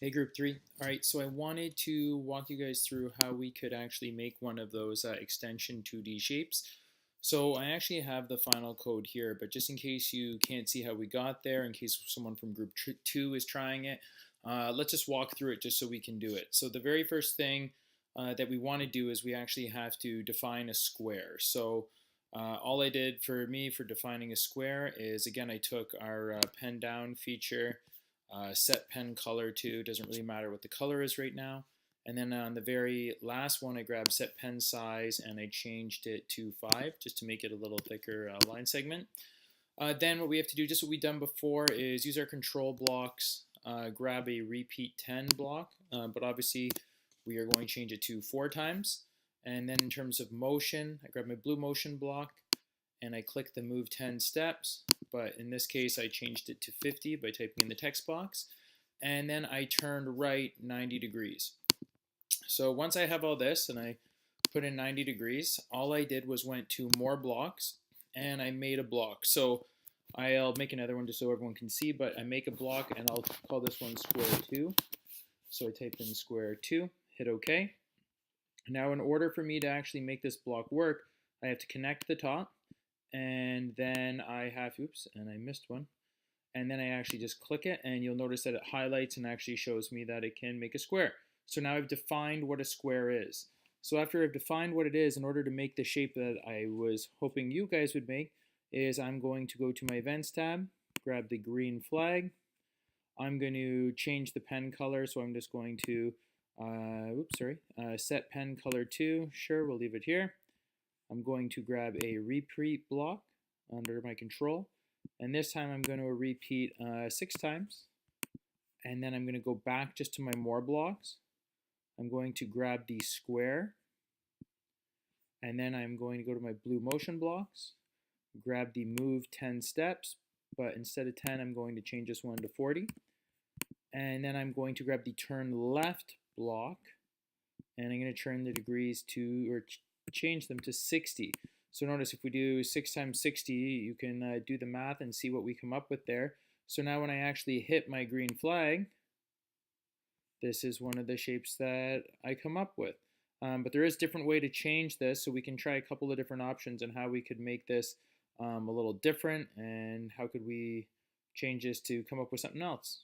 Hey, group three. All right, so I wanted to walk you guys through how we could actually make one of those extension 2D shapes. So I actually have the final code here, but just in case you can't see how we got there, in case someone from group two is trying it, let's just walk through it just so we can do it. So the very first thing that we want to do is we actually have to define a square. So all I did for me for defining a square is, again, I took our pen down feature, set pen color to, doesn't really matter what the color is right now. And then on the very last one, I grabbed set pen size and I changed it to 5 just to make it a little thicker line segment. Then what we have to do, just what we've done before, is use our control blocks, grab a repeat 10 block, but obviously we are going to change it to 4 times. And then in terms of motion, I grab my blue motion block and I click the move 10 steps, but in this case I changed it to 50 by typing in the text box, and then I turned right 90 degrees. So once I have all this and I put in 90 degrees, all I did was went to more blocks and I made a block. So I'll make another one just so everyone can see, but I make a block and I'll call this one square 2. So I type in square 2, hit OK. Now in order for me to actually make this block work, I have to connect the top, and then I have, oops, and I missed one. And then I actually just click it, and you'll notice that it highlights and actually shows me that it can make a square. So now I've defined what a square is. So after I've defined what it is, in order to make the shape that I was hoping you guys would make, is I'm going to go to my Events tab, grab the green flag. I'm going to change the pen color, so I'm just going to, set pen color to, sure, we'll leave it here. I'm going to grab a repeat block under my control, and this time I'm going to repeat 6 times, and then I'm going to go back just to my more blocks. I'm going to grab the square, and then I'm going to go to my blue motion blocks, grab the move 10 steps, but instead of 10 I'm going to change this one to 40, and then I'm going to grab the turn left block, and I'm going to turn the degrees to, or change them to 60. So notice if we do 6 times 60, you can do the math and see what we come up with there. So now when I actually hit my green flag, this is one of the shapes that I come up with. But there is a different way to change this, so we can try a couple of different options on how we could make this a little different, and how could we change this to come up with something else.